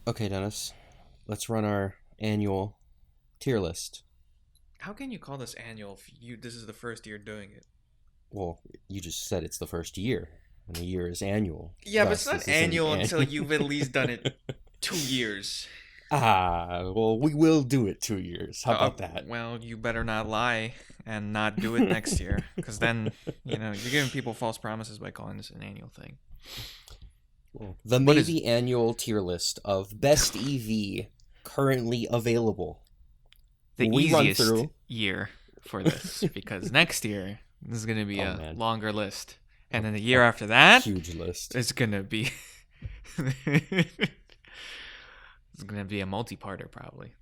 Okay, Dennis, let's run our annual tier list. How can you call this annual if this is the first year doing it? Well, you just said it's the first year, and the year is annual. Yeah, but it's Thus, not this is an annual until annual. you've at least done it 2 years. Well, we will do it 2 years. How about that? Well, you better not lie and not do it next year, because then, you're giving people false promises by calling this an annual thing. Well, the What is maybe annual tier list of best EV currently available. the We run easiest through. year for this? Because next year, this is going to be Oh a man, longer list. And then the a year after that, huge list. it's going to be... It's going to be a multi-parter, probably.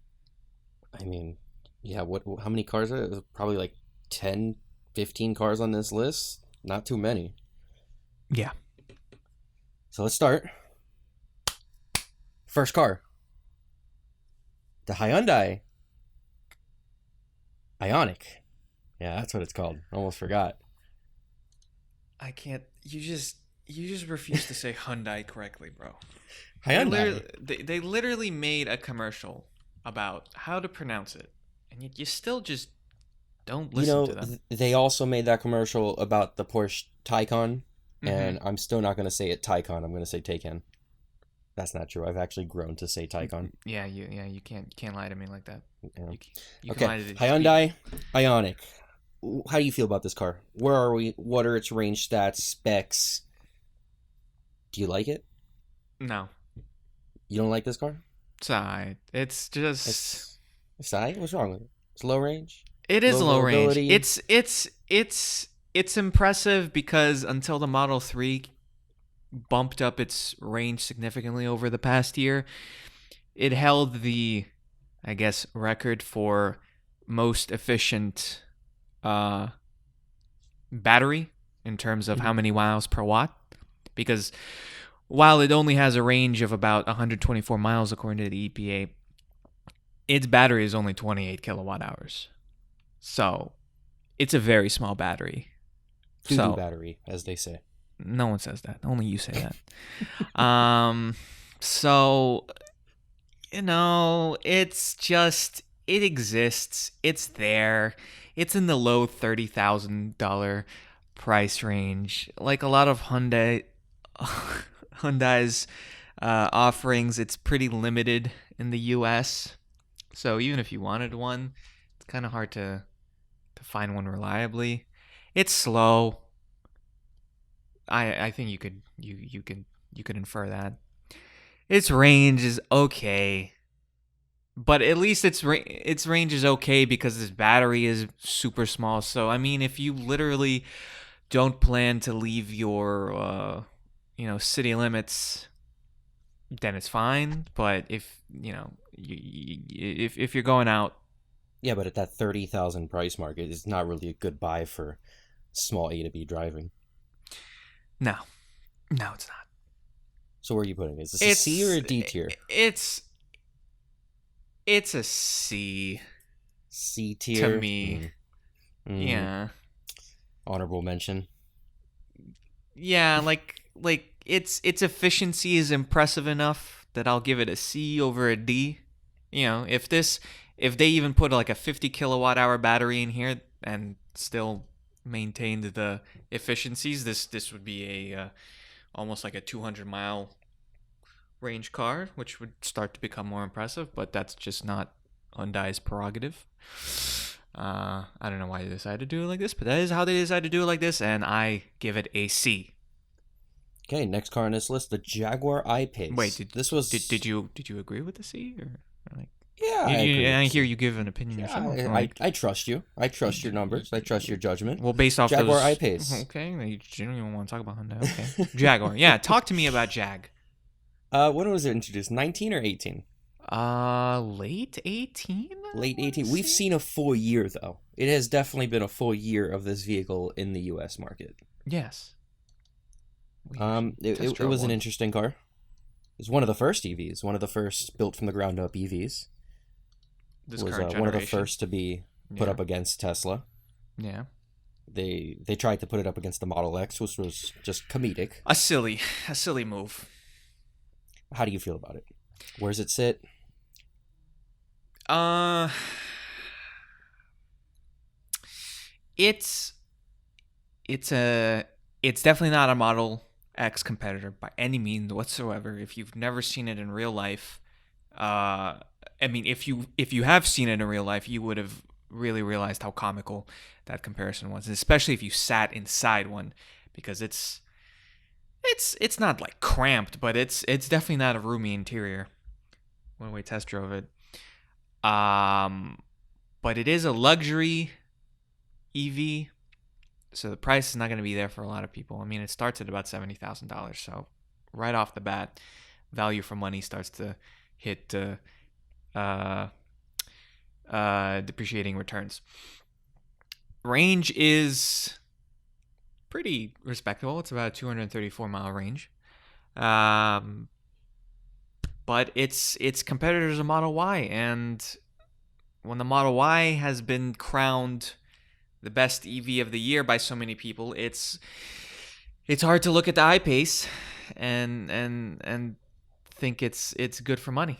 I mean, yeah. What? How many cars are there? Probably like 10, 15 cars on this list. Not too many. Yeah. So let's start. First car. The Hyundai Ioniq. Yeah, that's what it's called. Almost forgot. I can't. You just refuse to say Hyundai correctly, bro. Hyundai. They literally made a commercial about how to pronounce it, and yet you still just don't listen to them. They also made that commercial about the Porsche Tycoon, and Mm-hmm. I'm still not going to say it Tycoon. I'm going to say Taycan. That's not true. I've actually grown to say Tycoon. Yeah, you can't lie to me like that. Yeah. You can Okay, lie to the Hyundai Ioniq. How do you feel about this car? Where are we? What are its range stats, specs? Do you like it? No, You don't like this car? it's alright. It's just It's alright. What's wrong with it? It's low range. it is Low low range. mobility. It's impressive because until the Model 3 bumped up its range significantly over the past year, it held the, I guess, record for most efficient battery in terms of how many miles per watt. Because while it only has a range of about 124 miles according to the EPA, its battery is only 28 kilowatt hours. So it's a very small battery. Doo-doo So battery, as they say. no one says that. Only you say that. So it's just it exists. It's there. It's in the low $30,000 price range. Like a lot of Hyundai's offerings, it's pretty limited in the U.S. So even if you wanted one, it's kind of hard to find one reliably. It's slow. I think you could infer that. Its range is okay, but at least its range is okay because its battery is super small. So I mean, if you literally don't plan to leave your city limits, then it's fine. But if if you're going out, Yeah, but at that 30,000 price mark, it's not really a good buy for small A to B driving. no, it's not. So where are you putting it? Is this a C or a D tier? It's a C C tier. to me. Yeah. Honorable mention. Yeah, like its efficiency is impressive enough that I'll give it a C over a D. If they even put like a 50 kilowatt hour battery in here and still maintained the efficiencies, this would be a almost like a 200-mile range car, which would start to become more impressive, but that's just not Hyundai's prerogative. I don't know why they decided to do it like this, but that is how they decided to do it like this, and I give it a C. Okay, next car on this list, the Jaguar I-Pace. Wait, did you agree with the C or like? Yeah, I agree. I hear you give an opinion Yeah, yourself. I trust you. I trust your numbers. I trust your judgment. Well, based off Jaguar those. I-Pace. Okay, you genuinely want to talk about Hyundai. Okay, Jaguar. Yeah, talk to me about Jag. When was it introduced? 19 or 18? Late 18. Late 18. We've seen a full year though. It has definitely been a full year of this vehicle in the U.S. market. Yes. It was an interesting car. It was one of the first EVs, one of the first built from the ground up EVs. This was current one of the generation. first to be put up against Tesla. Yeah. They tried to put it up against the Model X, which was just comedic. A silly move. How do you feel about it? Where's it sit? Uh, it's it's a it's definitely not a Model X competitor by any means whatsoever. If you've never seen it in real life, I mean, if you have seen it in real life, you would have really realized how comical that comparison was, especially if you sat inside one, because it's not like cramped, but it's definitely not a roomy interior when we test drove it. Um, but it is a luxury EV, so the price is not going to be there for a lot of people. I mean, it starts at about $70,000, so right off the bat, value for money starts to hit uh, depreciating returns. Range is pretty respectable. It's about a 234-mile range. But its competitor is a Model Y, and when the Model Y has been crowned the best EV of the year by so many people, it's hard to look at the I-Pace and think it's good for money.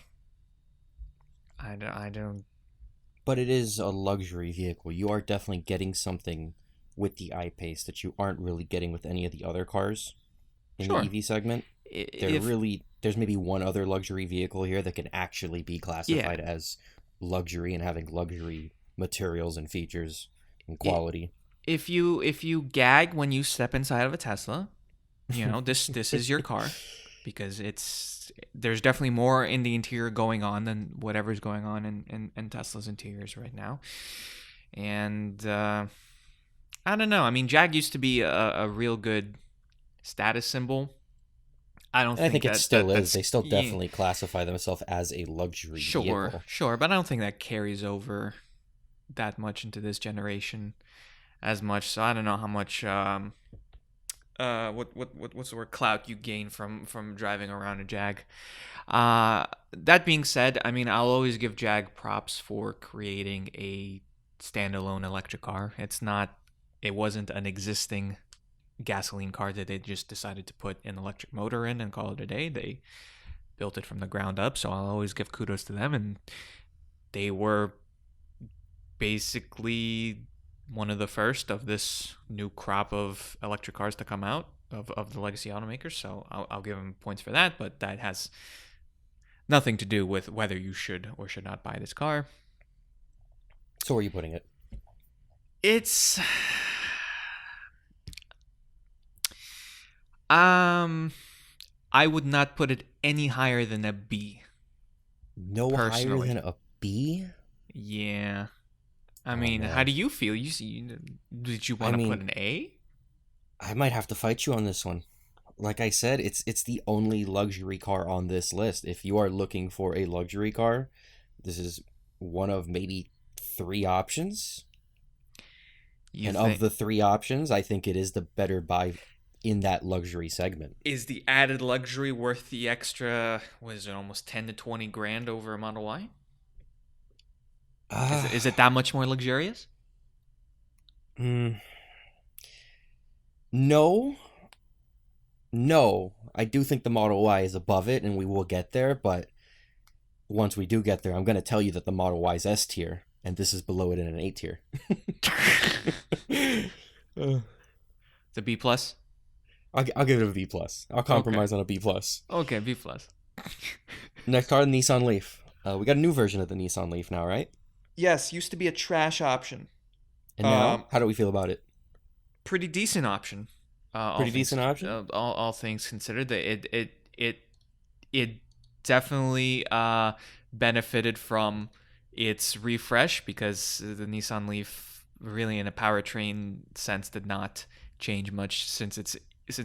I don't. But it is a luxury vehicle. You are definitely getting something with the I-Pace that you aren't really getting with any of the other cars in Sure. the EV segment. There's maybe one other luxury vehicle here that can actually be classified as luxury and having luxury materials and features and quality. If you gag when you step inside of a Tesla, this is your car, because there's definitely more in the interior going on than whatever's going on in Tesla's interiors right now. And I don't know. I mean, Jag used to be a real good status symbol. I think it still is. They still yeah, definitely classify themselves as a luxury vehicle. Sure, but I don't think that carries over that much into this generation as much. So I don't know how much what's the word, clout you gain from driving around a Jag. That being said, I mean, I'll always give Jag props for creating a standalone electric car. It wasn't an existing gasoline car that they just decided to put an electric motor in and call it a day. They built it from the ground up, so I'll always give kudos to them. And they were basically one of the first of this new crop of electric cars to come out of the legacy automakers, so I'll give them points for that, but that has nothing to do with whether you should or should not buy this car. So where are you putting it? It's I would not put it any higher than a B. No personally. higher than a B? Yeah. I mean, man. how do you feel? Did you want to put an A? I might have to fight you on this one. Like I said, it's the only luxury car on this list. If you are looking for a luxury car, this is one of maybe 3 options. Of the 3 options, I think it is the better buy in that luxury segment. Is the added luxury worth the extra, what is it, almost 10 to 20 grand over a Model Y? Is it that much more luxurious? No. I do think the Model Y is above it, and we will get there, but once we do get there, I'm going to tell you that the Model Y is S tier, and this is below it in an A tier. The B plus? I'll give it a B plus. I'll compromise on a B plus. Okay, B plus. Next car, the Nissan Leaf. We got a new version of the Nissan Leaf now, right? Yes, used to be a trash option. And now, how do we feel about it? Pretty decent option. Decent option. All things considered, it definitely benefited from its refresh, because the Nissan Leaf, really in a powertrain sense, did not change much since it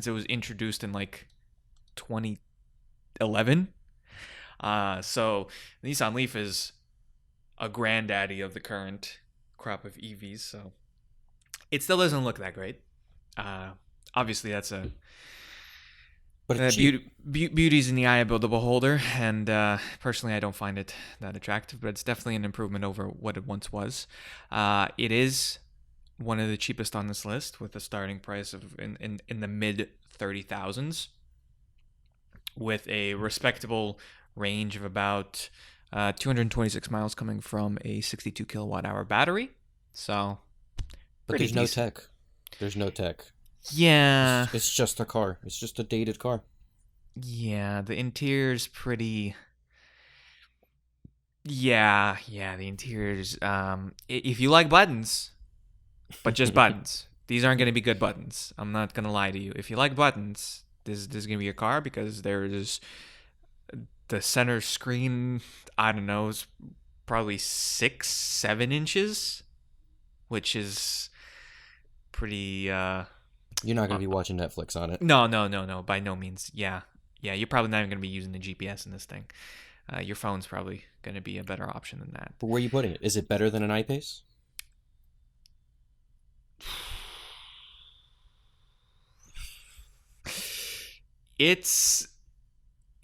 was introduced in like 2011. So the Nissan Leaf is a granddaddy of the current crop of EVs. So it still doesn't look that great. Obviously, that's beauty's in the eye of the beholder, and personally, I don't find it that attractive. But it's definitely an improvement over what it once was. It is one of the cheapest on this list, with a starting price of in the mid 30,000s, with a respectable range of about 226 miles coming from a 62 kilowatt hour battery. So, But pretty there's no decent. tech. There's no tech. Yeah. It's just a car. It's just a dated car. Yeah, the interior's pretty. Yeah, the interior's. If you like buttons, but just buttons, these aren't going to be good buttons. I'm not going to lie to you. If you like buttons, this is going to be your car because there's the center screen. I don't know, is probably 6, 7 inches, which is pretty. You're not gonna be watching Netflix on it. No, by no means. Yeah, you're probably not even going to be using the GPS in this thing. Your phone's probably going to be a better option than that. But where are you putting it? Is it better than an I-Pace? It's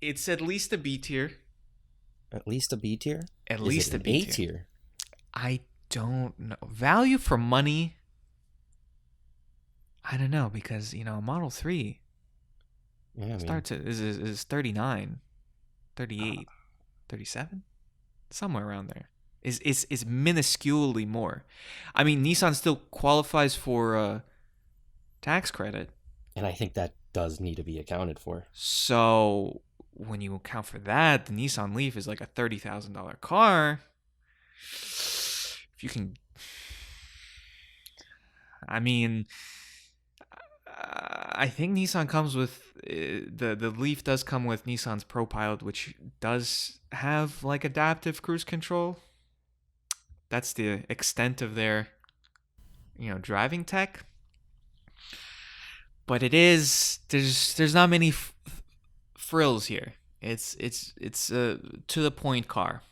at least a B tier. At least a B tier? At Is least it a an B A tier. tier? I don't know. Value for money. I don't know because Model 3 Yeah, I mean, starts at is 39, 38, 37, somewhere around there. Is minusculely more. I mean, Nissan still qualifies for tax credit. and I think that does need to be accounted for. So when you account for that, the Nissan Leaf is like a $30,000 car. If you can, I mean, I think Nissan comes with the Leaf does come with Nissan's ProPilot, which does have like adaptive cruise control. That's the extent of their driving tech. But it is there's not many frills here. It's a to the point car.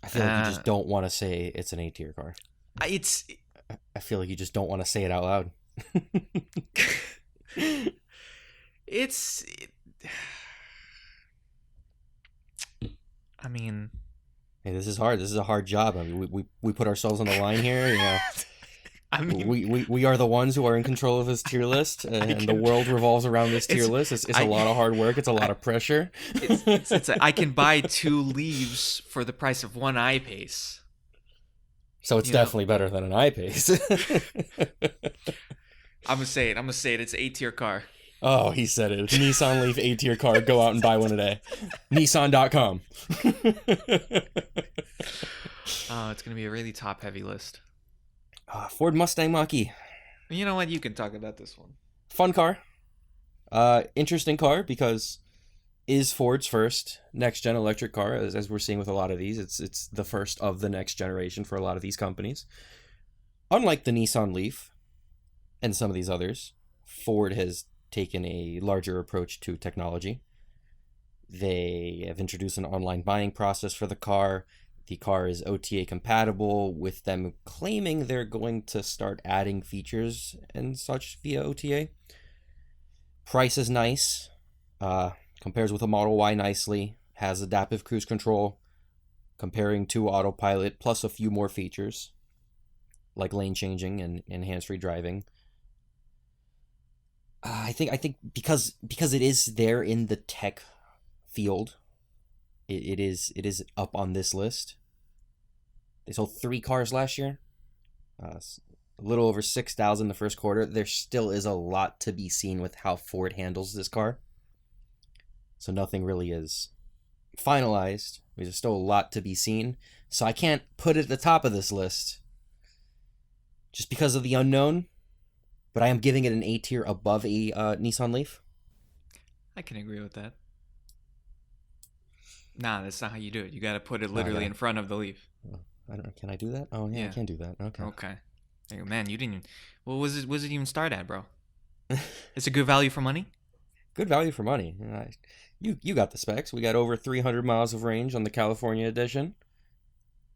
I feel like you just don't want to say it's an A tier car. It's I feel like you just don't want to say it out loud. it's I mean, Hey, this is hard. This is a hard job. I mean, we put ourselves on the line here. I mean, we are the ones who are in control of this tier list, and the can- world revolves around this tier it's- list. It's I- a lot of hard work. It's a lot of pressure. I can buy 2 Leaves for the price of 1 I-Pace. So it's You know. definitely better than an I-Pace. I'm gonna say it. It's an A tier car. Oh, he said it. Nissan Leaf A tier car. Go out and buy one today. Nissan.com. Oh, it's gonna be a really top heavy list. Ford Mustang Mach-E. You know what? You can talk about this one. Fun car. Interesting car because is Ford's first next gen electric car, as we're seeing with a lot of these. It's the first of the next generation for a lot of these companies. Unlike the Nissan Leaf and some of these others, Ford has taken a larger approach to technology. They have introduced an online buying process for the car. The car is OTA compatible, with them claiming they're going to start adding features and such via OTA. Price is nice. Compares with a Model Y nicely. Has adaptive cruise control, comparing to autopilot, plus a few more features like lane changing and hands-free driving. I think because it is there in the tech field, it is up on this list. They sold 3 cars last year, a little over 6,000 the first quarter. There still is a lot to be seen with how Ford handles this car. So nothing really is finalized. There's still a lot to be seen. So I can't put it at the top of this list just because of the unknown. But I am giving it an A tier above a Nissan Leaf. I can agree with that. Nah, that's not how you do it. You got to put it literally in front of the Leaf. I don't. Can I do that? Oh yeah, I can do that. Okay. Okay. Hey, man, you didn't. What was it? Was it even start at, bro? It's a good value for money. Good value for money. You got the specs. We got over 300 miles of range on the California edition.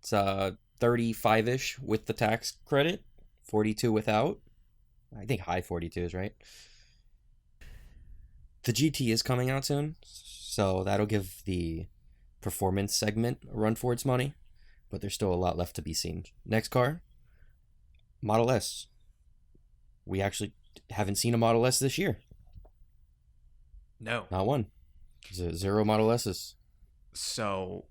It's 35-ish with the tax credit, 42 without. I think high 42s, right? The GT is coming out soon, so that'll give the performance segment a run for its money, but there's still a lot left to be seen. Next car, Model S. We actually haven't seen a Model S this year. No. Not one. Zero Model S's. So,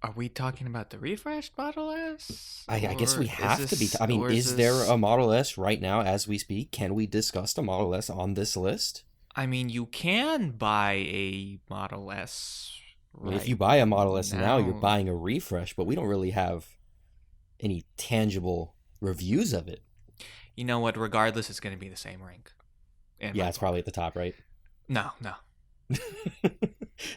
are we talking about the refreshed Model S? I guess we Or is have to be. this, I mean, or is is there this, a Model S right now as we speak? Can we discuss a Model S on this list? I mean, you can buy a Model S I mean, if right you buy a Model S now, you're now. buying a refresh, but we don't really have any tangible reviews of it. You know what? Regardless, it's going to be the same rank in Yeah, my it's book. probably at the top, right? No, no,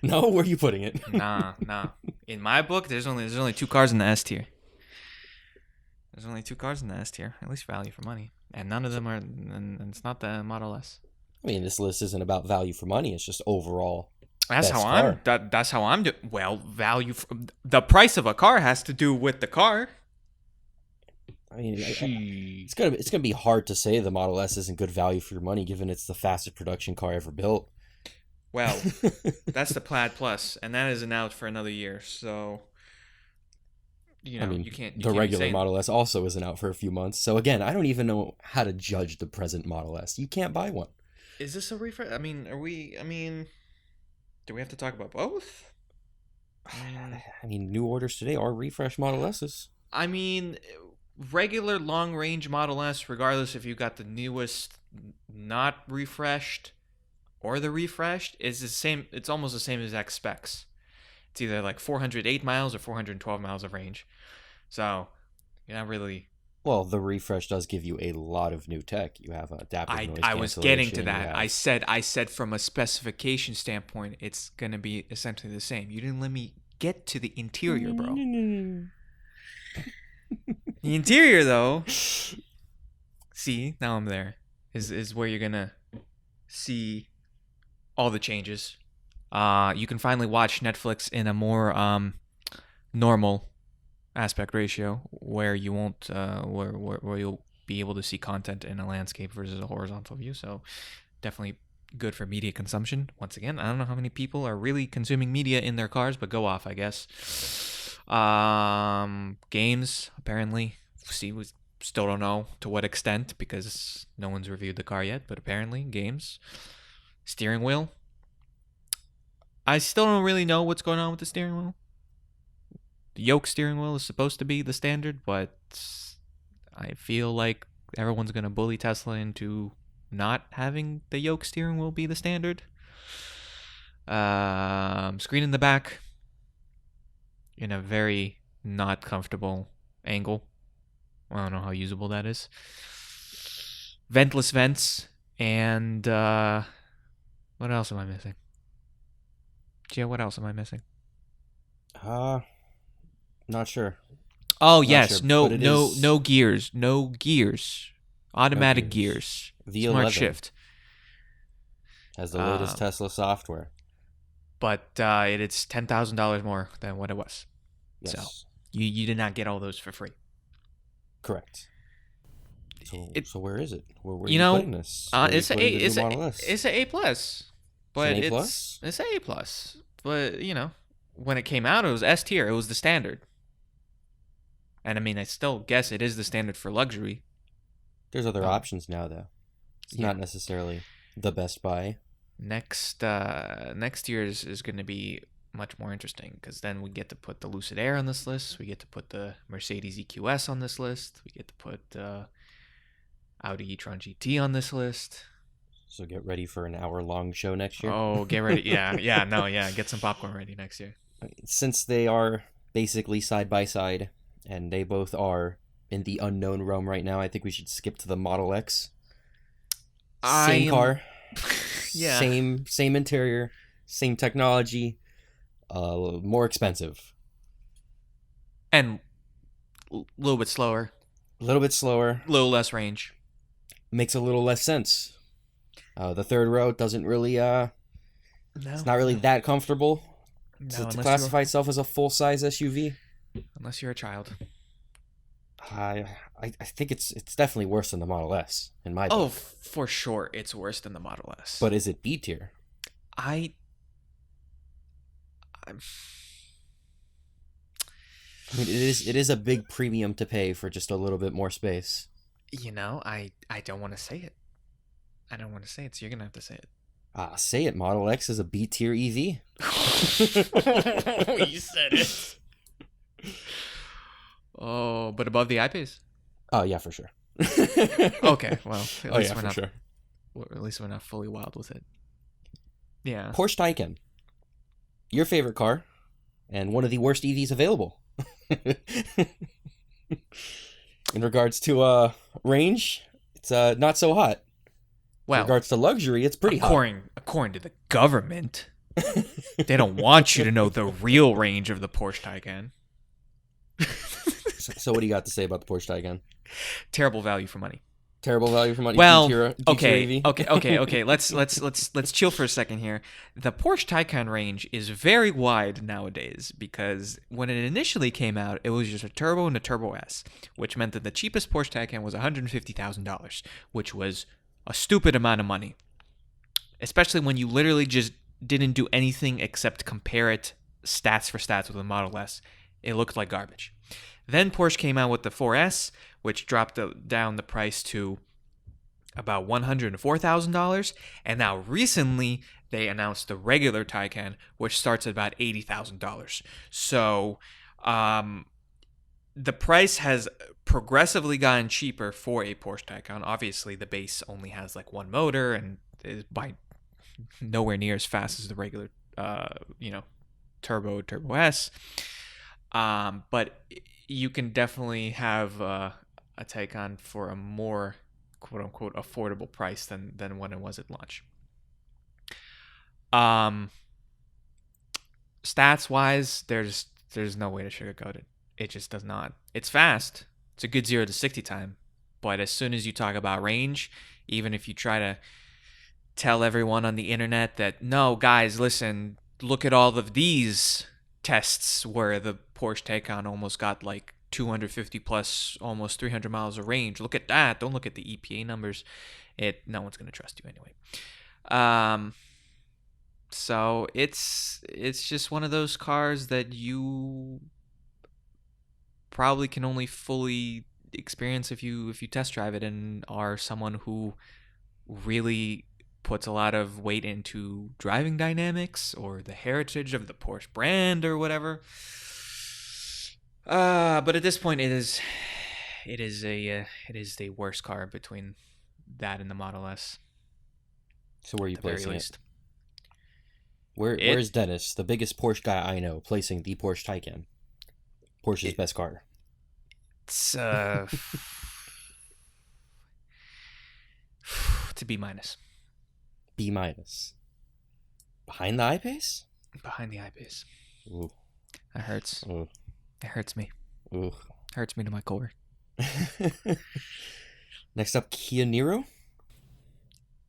No, where are you putting it? nah, nah. In my book, there's only two cars in the S tier. There's only two cars in the S tier, at least value for money, and none of them are. And it's not the Model S. I mean, this list isn't about value for money. It's just overall That's how best I'm. car. That's how I'm doing. Well, value. The price of a car has to do with the car. I mean, She. it's gonna be hard to say the Model S isn't good value for your money, given it's the fastest production car ever built. Well, that's the Plaid Plus, and that isn't out for another year. So, I mean, you can't. You the can't be regular saying. Model S also isn't out for a few months. So again, I don't even know how to judge the present Model S. You can't buy one. Is this a refresh? I mean, are we? I mean, do we have to talk about both? I mean, new orders today are refresh Model S's. I mean, regular long range Model S, regardless if you got the newest, not refreshed, or the refreshed, is the same. It's almost the same exact specs. It's either like 408 miles or 412 miles of range. So you're not really. Well, the refresh does give you a lot of new tech. You have adaptive noise I was getting to cancellation. You that. have I said from a specification standpoint, it's gonna be essentially the same. You didn't let me get to the interior, bro. The interior, though. See, now I'm there. Is where you're gonna see all the changes. You can finally watch Netflix in a more normal aspect ratio, where you won't where you'll be able to see content in a landscape versus a horizontal view. So definitely good for media consumption. Once again, I don't know how many people are really consuming media in their cars, but go off, I guess. Games apparently. See, we still don't know to what extent because no one's reviewed the car yet, but apparently games. Steering wheel. I still don't really know what's going on with the steering wheel. The yoke steering wheel is supposed to be the standard, but I feel like everyone's going to bully Tesla into not having the yoke steering wheel be the standard. Screen in the back in a very not comfortable angle. I don't know how usable that is. Ventless vents. And what else am I missing? Gio, what else am I missing? Not sure. Oh Not yes, sure, no but it no is no gears, no gears, automatic gears. gears, smart V11 shift. has the latest Tesla software. But it's $10,000 more than what it was. Yes, So you did not get all those for free. correct. So, It- so where is it? Where are You you know, putting this? Where are you it's a putting the it's new a Model S? it's a A plus, but an A+? it's a A plus. But when it came out, it was S tier. It was the standard. And I mean, I still guess it is the standard for luxury. There's other options now, though. It's Yeah. not necessarily the best buy. Next year is going to be much more interesting because then we get to put the Lucid Air on this list. We get to put the Mercedes EQS on this list. We get to put Audi E-Tron GT on this list. So get ready for an hour-long show next year. Oh, get ready. Yeah. Get some popcorn ready next year. Since they are basically side by side, and they both are in the unknown realm right now, I think we should skip to the Model X. Same car. Yeah. Same interior, same technology, more expensive. And a little bit slower, A little bit slower, a little less range. makes a little less sense. The third row doesn't really, it's not really that comfortable to classify itself as a full-size SUV. Unless you're a child. I think it's definitely worse than the Model S in my Oh, book. for sure, it's worse than the Model S. But is it B tier? I'm I mean, it is a big premium to pay for just a little bit more space. I don't want to say it. I don't want to say it, so you're gonna have to say it. Say it. Model X is a B tier EV. You said it. Oh, but above the I-Pace? Oh yeah, for sure. Okay, well, Sure. At least we're not fully wild with it. Yeah. Porsche Taycan, your favorite car, and one of the worst EVs available. In regards to range, it's not so hot. Well, in regards to luxury, it's pretty hot. According to the government, they don't want you to know the real range of the Porsche Taycan. So what do you got to say about the Porsche Taycan? Terrible value for money. Terrible value for money. Well, okay. Let's chill for a second here. The Porsche Taycan range is very wide nowadays because when it initially came out, it was just a turbo and a Turbo S, which meant that the cheapest Porsche Taycan was $150,000, which was a stupid amount of money, especially when you literally just didn't do anything except compare it stats for stats with the Model S. It looked like garbage. Then Porsche came out with the 4S, which dropped down the price to about $104,000. And now recently, they announced the regular Taycan, which starts at about $80,000. So the price has progressively gotten cheaper for a Porsche Taycan. Obviously, the base only has like one motor and is by nowhere near as fast as the regular, Turbo S. But you can definitely have a Taycan for a more quote-unquote affordable price than when it was at launch. Stats-wise, there's no way to sugarcoat it. It just does not. It's fast. It's a good 0 to 60 time. But as soon as you talk about range, even if you try to tell everyone on the internet that, no, guys, listen, look at all of these tests where the Porsche Taycan almost got like 250 plus almost 300 miles of range. Look at that. Don't look at the EPA numbers. No one's going to trust you anyway. So it's just one of those cars that you probably can only fully experience if you test drive it and are someone who really puts a lot of weight into driving dynamics or the heritage of the Porsche brand or whatever. But at this point, it is the worst car between that and the Model S. So where are you placing it? Where's Dennis, the biggest Porsche guy I know, placing the Porsche Taycan? Porsche's best car. It's to B minus. B minus. Behind the I-Pace? Behind the I-Pace. Ooh. That hurts. Ooh. It hurts me. Ooh. Hurts me to my core. Next up, Kia Niro.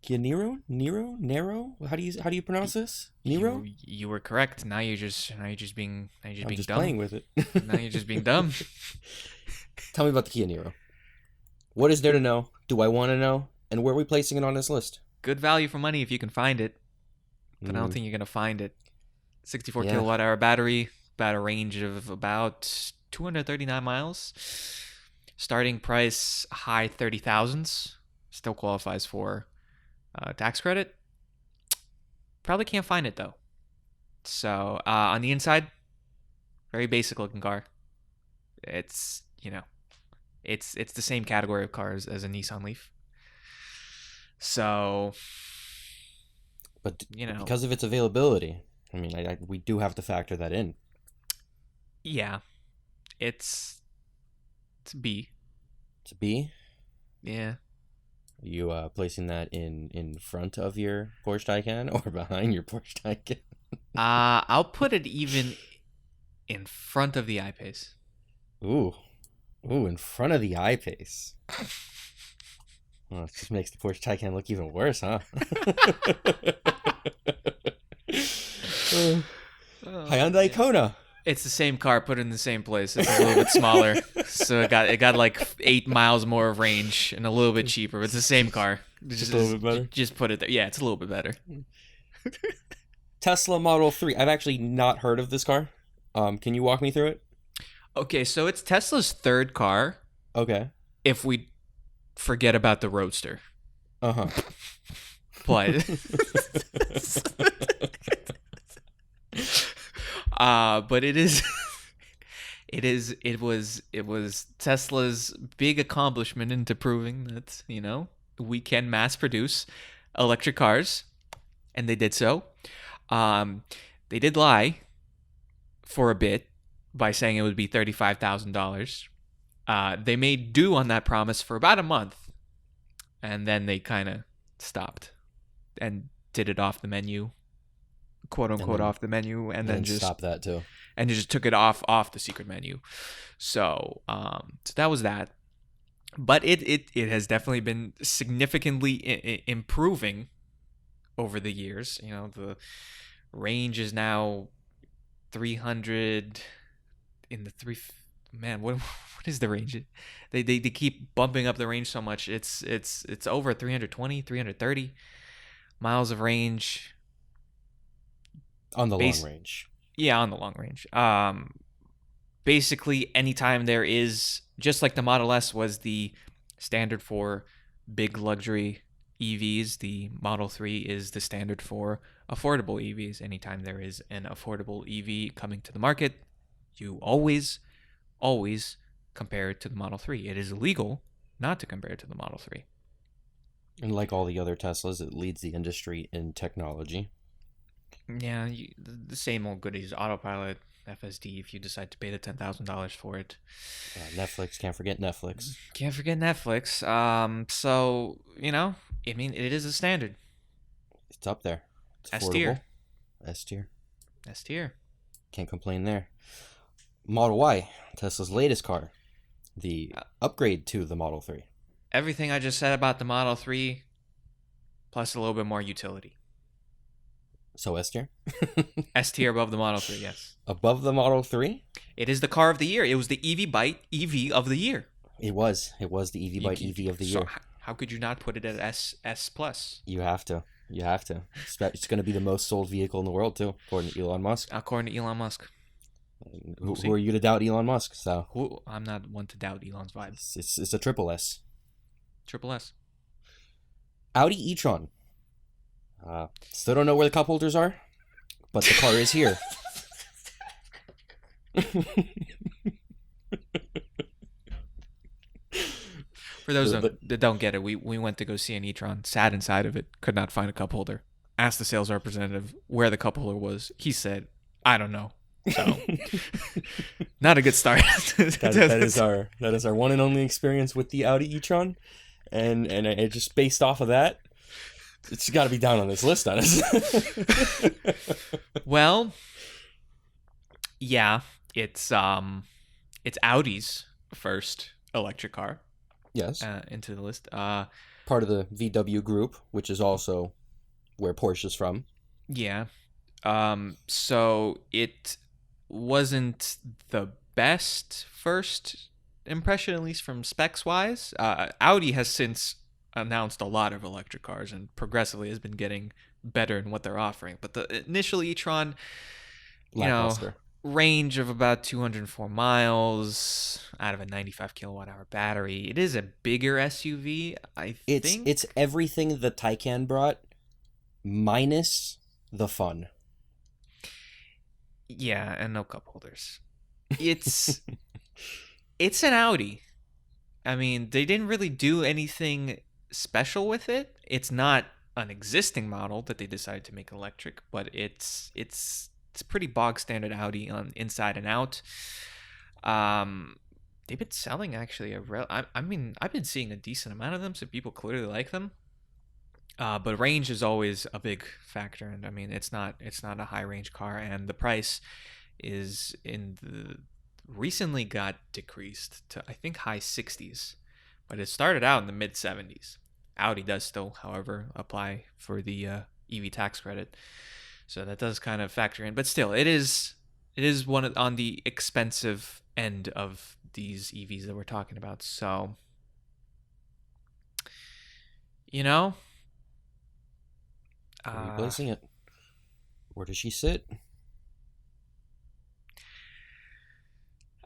Kia Niro? Nero? How do you pronounce this? Niro? You were correct. Now you're just being I'm being just dumb. playing with it. Now you're just being dumb. Tell me about the Kia Niro. What is there to know? Do I want to know? And where are we placing it on this list? Good value for money if you can find it. But I don't think you're gonna find it. 64 kilowatt hour battery, about a range of about 239 miles. Starting price high 30,000s. Still qualifies for tax credit. Probably can't find it though. So on the inside, very basic looking car. It's it's the same category of cars as a Nissan Leaf. So, but because of its availability, I mean, we do have to factor that in. Yeah, it's a B. It's a B? Yeah. Are you placing that in front of your Porsche Taycan or behind your Porsche Taycan? I'll put it even in front of the I-Pace. Ooh, in front of the I-Pace. Well, it just makes the Porsche Taycan look even worse, huh? Hyundai Kona. It's the same car put in the same place. It's a little bit smaller, so it got like 8 miles more of range and a little bit cheaper. But it's the same car. Just a little bit better. Just put it there. Yeah, it's a little bit better. Tesla Model 3. I've actually not heard of this car. Can you walk me through it? Okay, so it's Tesla's third car. Okay. If we forget about the Roadster. Uh-huh. but but it is it was Tesla's big accomplishment into proving that, we can mass produce electric cars, and they did so. They did lie for a bit by saying it would be $35,000. They made do on that promise for about a month, and then they kind of stopped and did it off the menu, quote unquote, off the menu, and then just stop that too. And just took it off the secret menu. So that was that. But it has definitely been significantly improving over the years. The range is now 300 in the three. Man, what is the range? They keep bumping up the range so much. It's over 320, 330 miles of range on the long range. Yeah, on the long range. Basically, anytime there is, just like the Model S was the standard for big luxury EVs, the Model 3 is the standard for affordable EVs. Anytime there is an affordable EV coming to the market, you always compare it to the Model 3. It is illegal not to compare it to the Model 3. And like all the other Teslas, it leads the industry in technology. Yeah, the same old goodies. Autopilot, FSD, if you decide to pay the $10,000 for it. Netflix, can't forget Netflix. Can't forget Netflix. So, it is a standard. It's up there. It's S tier. S tier. S tier. Can't complain there. Model Y, Tesla's latest car. The upgrade to the Model 3. Everything I just said about the Model 3, plus a little bit more utility. So S tier? S tier above the Model 3, yes. Above the Model 3? It is the car of the year. It was the EV Byte EV of the year. It was the EV Byte EV of the year. How could you not put it at S plus? You have to. It's going to be the most sold vehicle in the world, too, according to Elon Musk. Who are you to doubt Elon Musk? So I'm not one to doubt Elon's vibes. It's a triple S. Triple S. Audi E-Tron. Still don't know where the cup holders are, but the car is here. For those that don't get it, we went to go see an E-Tron, sat inside of it, could not find a cup holder. Asked the sales representative where the cup holder was. He said, I don't know. So, not a good start. that is our one and only experience with the Audi E-Tron, and it just based off of that, it's got to be down on this list, honestly. Well, yeah, it's Audi's first electric car. Yes. Into the list. Part of the VW group, which is also where Porsche's from. Yeah. So it wasn't the best first impression, at least from specs wise. Audi has since announced a lot of electric cars and progressively has been getting better in what they're offering. But the initial e-tron, range of about 204 miles out of a 95 kilowatt hour battery. It is a bigger SUV, I think. It's everything the Taycan brought, minus the fun. Yeah, and no cup holders. It's an Audi. I mean, they didn't really do anything special with it. It's not an existing model that they decided to make electric, but it's a pretty bog standard Audi on inside and out. They've been selling actually I've been seeing a decent amount of them, so people clearly like them. But range is always a big factor, and I mean it's not a high range car, and the price is recently got decreased to I think high 60s, but it started out in the mid 70s. Audi does still, however, apply for the EV tax credit, so that does kind of factor in. But still, it is one on the expensive end of these EVs that we're talking about. So, Where are you placing it? Where does she sit?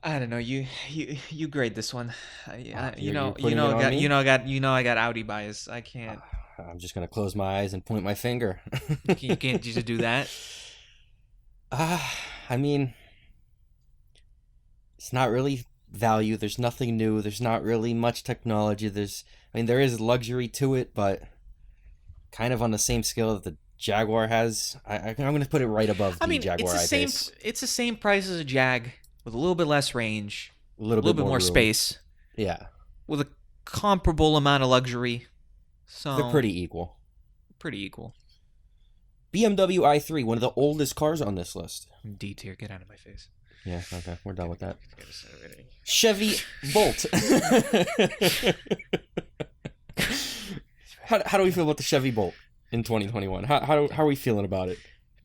I don't know. You grade this one. I got Audi bias. I can't. I'm just gonna close my eyes and point my finger. You can't just do that. I mean, it's not really value. There's nothing new. There's not really much technology. There is luxury to it, but kind of on the same scale that the Jaguar has. I'm going to put it right above the Jaguar I-Pace. It's the same price as a Jag with a little bit less range, A little bit more room. space, Yeah. with a comparable amount of luxury. So they're pretty equal. Pretty equal. BMW i3, one of the oldest cars on this list. D tier, get out of my face. Yeah, okay, we're done with that. Chevy Bolt. How do we feel about the Chevy Bolt in 2021? How are we feeling about it?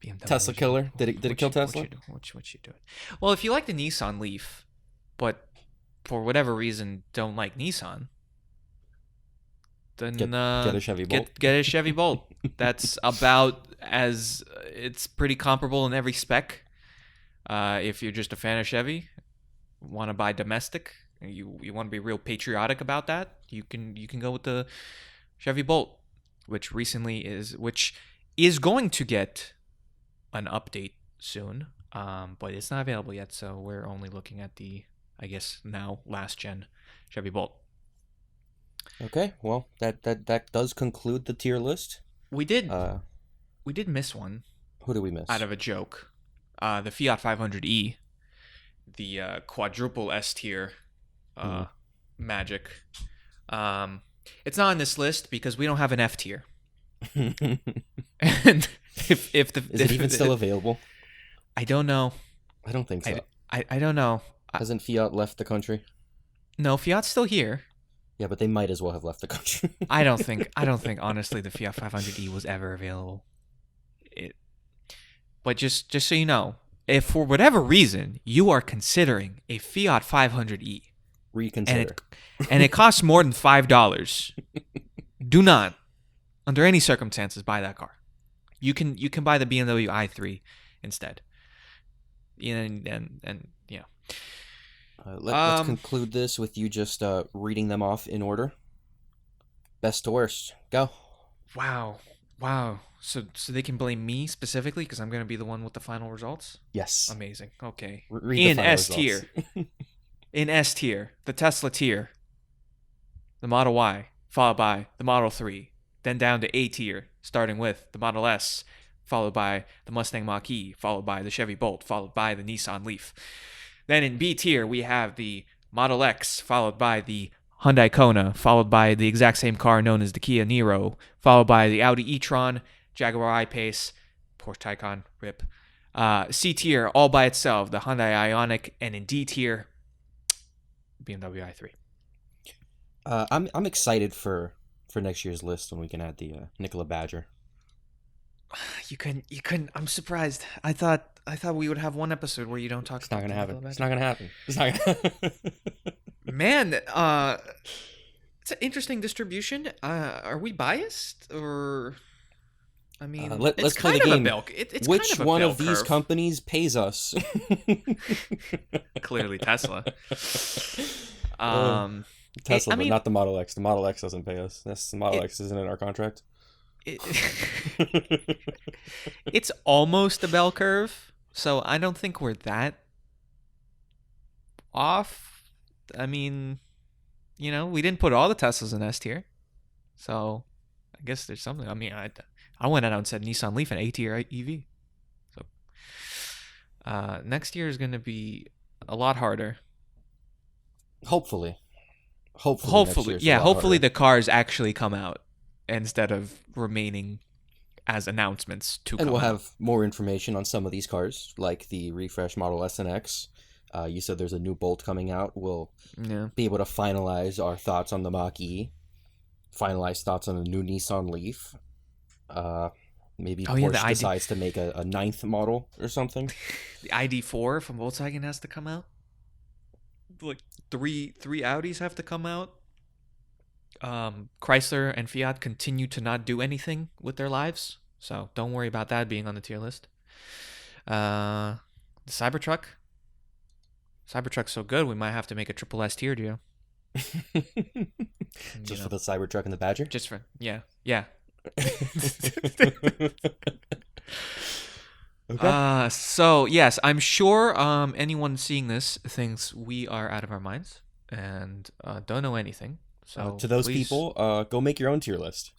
BMW, Tesla killer? Did it kill Tesla? What you doing? Well, if you like the Nissan Leaf, but for whatever reason don't like Nissan, then get a Chevy Bolt. Get a Chevy Bolt. That's about as it's pretty comparable in every spec. If you're just a fan of Chevy, want to buy domestic, you want to be real patriotic about that, you can go with the Chevy Bolt, which is going to get an update soon, but it's not available yet, so we're only looking at the, I guess now, last gen Chevy Bolt. Okay, well, that does conclude the tier list. We did miss one. Who did we miss? Out of a joke. The Fiat 500e, the quadruple S tier magic. It's not on this list because we don't have an F tier. And if is it even still available? I don't know. I don't think so. I don't know. Hasn't Fiat left the country? No, Fiat's still here. Yeah, but they might as well have left the country. I don't think honestly the Fiat 500e was ever available. But just so you know, if for whatever reason you are considering a Fiat 500e, reconsider, and it costs more than $5, do not, under any circumstances, buy that car. You can buy the BMW i3 instead. And yeah. Let's conclude this with you just reading them off in order. Best to worst. Go. Wow. So they can blame me specifically because I'm going to be the one with the final results? Yes. Amazing. Okay. In S tier. In S tier, the Tesla tier, the Model Y, followed by the Model 3, then down to A tier, starting with the Model S, followed by the Mustang Mach-E, followed by the Chevy Bolt, followed by the Nissan Leaf. Then in B tier, we have the Model X, followed by the Hyundai Kona, followed by the exact same car known as the Kia Niro, followed by the Audi E-Tron, Jaguar I-Pace, Porsche Tycoon, RIP. C tier, all by itself, the Hyundai Ioniq, and in D tier, BMW i3. I'm excited for next year's list when we can add the Nikola Badger. You couldn't. I'm surprised. I thought we would have one episode where you don't talk. It's not gonna happen. It's not gonna happen. It's not gonna happen. Man, it's an interesting distribution. Are we biased or? I mean, let's play the game. Which kind of one of these companies pays us? Clearly, Tesla. Tesla, but not the Model X. The Model X doesn't pay us. The Model X isn't in our contract. It's almost a bell curve, so I don't think we're that off. I mean, we didn't put all the Teslas in S tier, so I guess there's something. I mean, I went out and said Nissan Leaf an A tier EV. So next year is going to be a lot harder. Hopefully, yeah. Hopefully the cars actually come out instead of remaining as announcements to come out. And we'll have more information on some of these cars, like the refresh Model S and X. You said there's a new Bolt coming out. We'll be able to finalize our thoughts on the Mach-E, finalize thoughts on the new Nissan Leaf. Maybe Porsche decides to make a ninth model or something. The ID4 from Volkswagen has to come out. Like three Audis have to come out. Chrysler and Fiat continue to not do anything with their lives, so don't worry about that being on the tier list. The Cybertruck's so good we might have to make a triple S tier deal. Just for the Cybertruck and the Badger? Just for yeah. Okay. So yes, I'm sure anyone seeing this thinks we are out of our minds and don't know anything. So To those please, people, go make your own tier list.